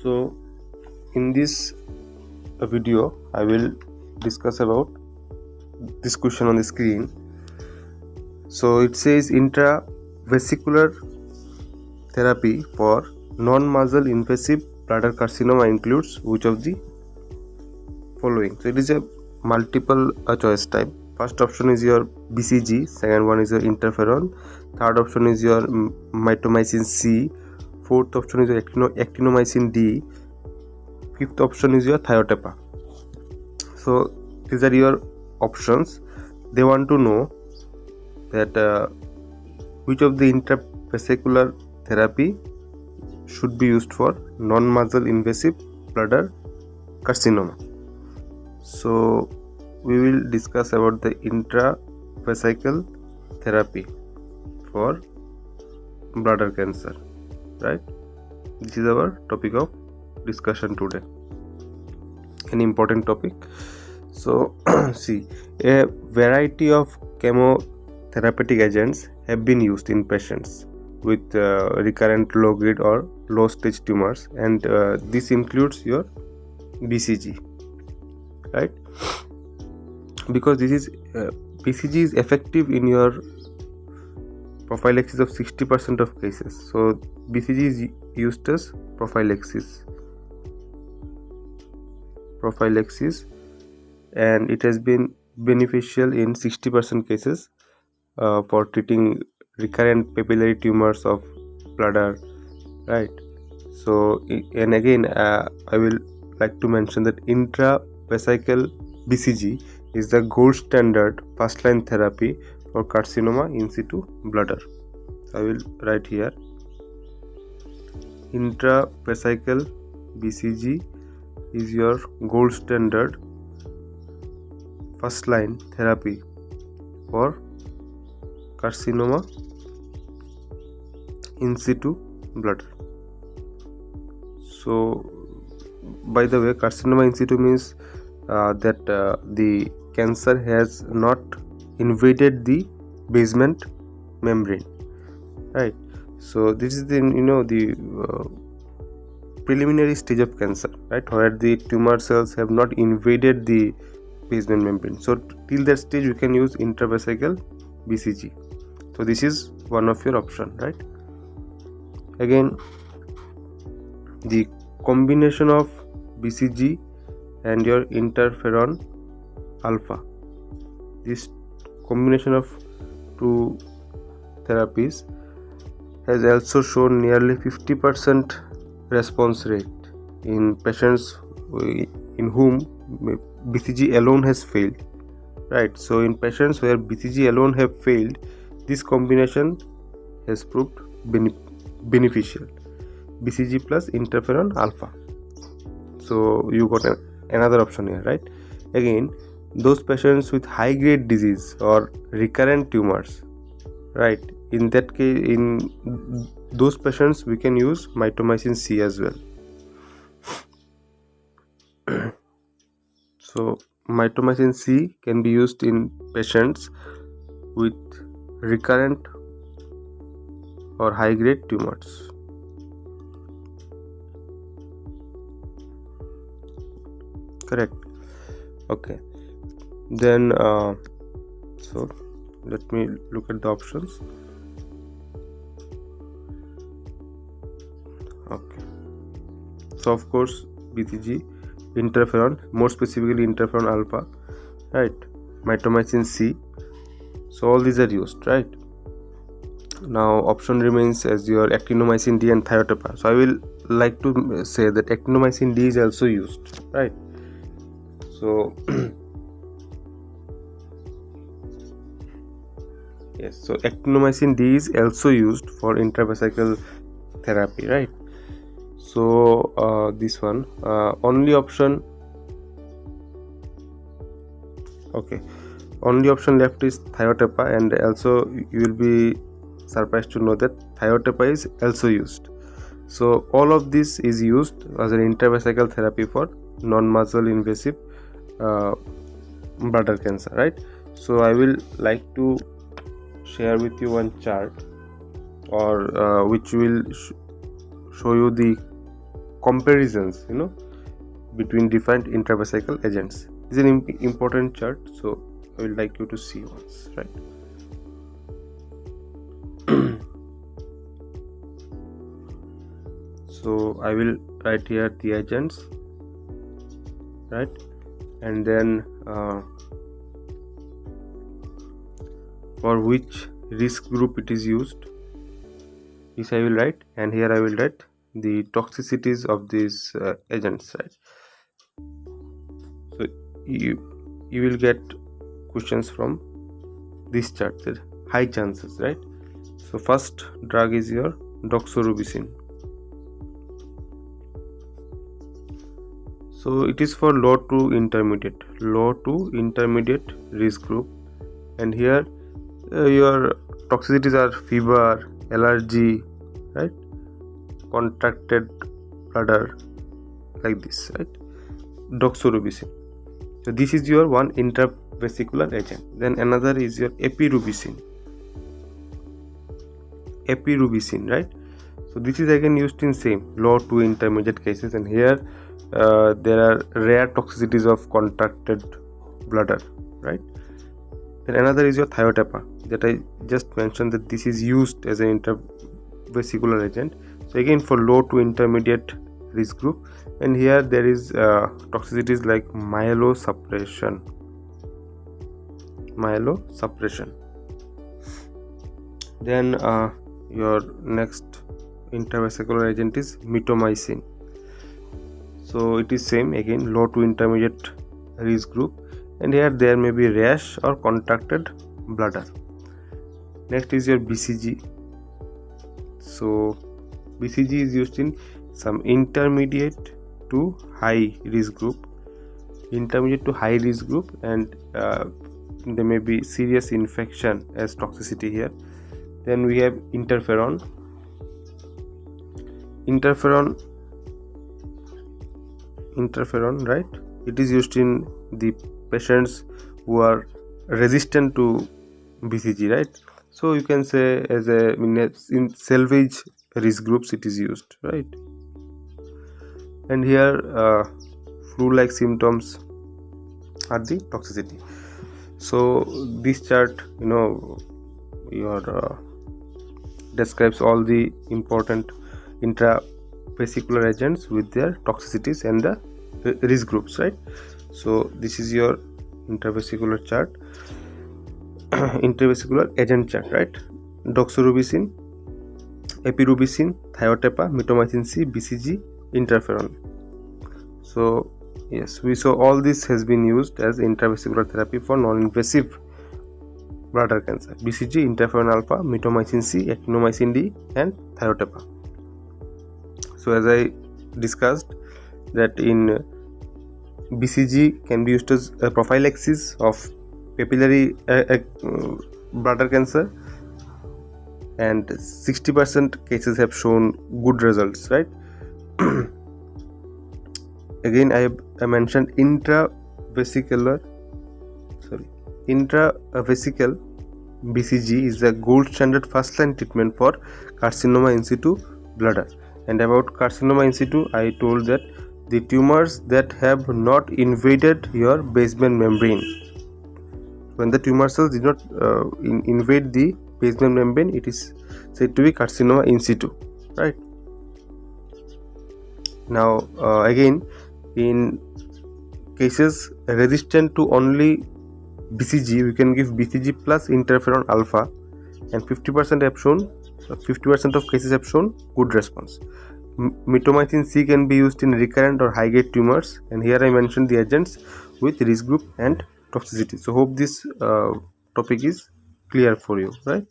So in this video I will discuss about this question on the screen. So it says intravesicular therapy for non-muscle invasive bladder carcinoma includes which of the following. So it is a multiple choice type. First option is your BCG, second one is your interferon, third option is your mitomycin C, fourth option is your actinomycin D, fifth option is your thiotepa. So these are your options. They want to know that which of the intravesicular therapy should be used for non-muscle invasive bladder carcinoma. So we will discuss about the intravesical therapy for bladder cancer, right? This is our topic of discussion today, an important topic. So see, a variety of chemotherapeutic agents have been used in patients with recurrent low grade or low stage tumors, and this includes your BCG, right? Because this is BCG is effective in your prophylaxis of 60% of cases. So BCG is used as prophylaxis, and it has been beneficial in 60% cases for treating recurrent papillary tumors of bladder, right? So, and again I will like to mention that intravesical BCG is the gold standard first line therapy for carcinoma in situ bladder. I will write here, intravesical BCG is your gold standard first line therapy for carcinoma in situ bladder. So by the way, carcinoma in situ means that the cancer has not invaded the basement membrane, right? So this is the the preliminary stage of cancer, right, where the tumor cells have not invaded the basement membrane. So till that stage we can use intravesical BCG. So this is one of your option, right? Again, the combination of BCG and your interferon alpha, this combination of two therapies has also shown nearly 50% response rate in patients in whom BCG alone has failed, right? So in patients where BCG alone have failed, this combination has proved beneficial, BCG plus interferon alpha. So you got another option here, right? Again, those patients with high grade disease or recurrent tumors, right, in that case, in those patients we can use mitomycin C as well. So mitomycin C can be used in patients with recurrent or high grade tumors. Correct. Okay, then so let me look at the options. Okay, so of course BCG, interferon, more specifically interferon alpha, right, mitomycin C. So all these are used, right? Now option remains as your actinomycin D and thiotepa. So I will like to say that actinomycin D is also used, right? So yes, so actinomycin D is also used for intravesical therapy, right? So this one only option, okay, only option left is thiotepa, and also you will be surprised to know that thiotepa is also used. So all of this is used as an intravesical therapy for non-muscle invasive bladder cancer, right? So I will like to share with you one chart, or which will show you the comparisons, between different intravesical agents. It's an important chart, so I would like you to see once, right? So I will write here the agents, right? And then for which risk group it is used, this I will write, and here I will write the toxicities of these agents, right? So you will get questions from this chart, that high chances, right? So first drug is your doxorubicin. So it is for low to intermediate risk group, and here your toxicities are fever, allergy, right, contracted bladder, like this, right? Doxorubicin. So this is your one intravesicular agent. Then another is your epirubicin, right? So this is again used in same low to intermediate cases, and here there are rare toxicities of contracted bladder, right? Then another is your thiotepa, that I just mentioned, that this is used as an intravesicular agent. So again for low to intermediate risk group, and here there is toxicities like myelosuppression. Then your next intravesicular agent is mitomycin. So it is same, again low to intermediate risk group, and here there may be rash or contracted bladder. Next is your BCG. So BCG is used in some intermediate to high risk group, and there may be serious infection as toxicity here. Then we have interferon, right? It is used in the patients who are resistant to BCG, right? So you can say as in salvage risk groups it is used, right? And here flu-like symptoms are the toxicity. So this chart, describes all the important intravesicular agents with their toxicities and the risk groups, right? So this is your intravesicular chart, intravesicular agent chart, right? Doxorubicin, epirubicin, thiotepa, mitomycin C, BCG, interferon. So yes, we saw all this has been used as intravesicular therapy for non-invasive bladder cancer: BCG, interferon alpha, mitomycin C, actinomycin D, and thiotepa. So as I discussed, that in BCG can be used as a prophylaxis of papillary bladder cancer, and 60% cases have shown good results, right? Again I mentioned intravesical BCG is the gold standard first line treatment for carcinoma in situ bladder. And about carcinoma in situ, I told that the tumors that have not invaded your basement membrane, when the tumor cells did not invade the basement membrane, it is said to be carcinoma in situ, right? Now again, in cases resistant to only BCG, we can give BCG plus interferon alpha, and 50% of cases have shown good response. Mitomycin C can be used in recurrent or high grade tumors, and here I mentioned the agents with risk group and toxicity. So hope this topic is clear for you, right?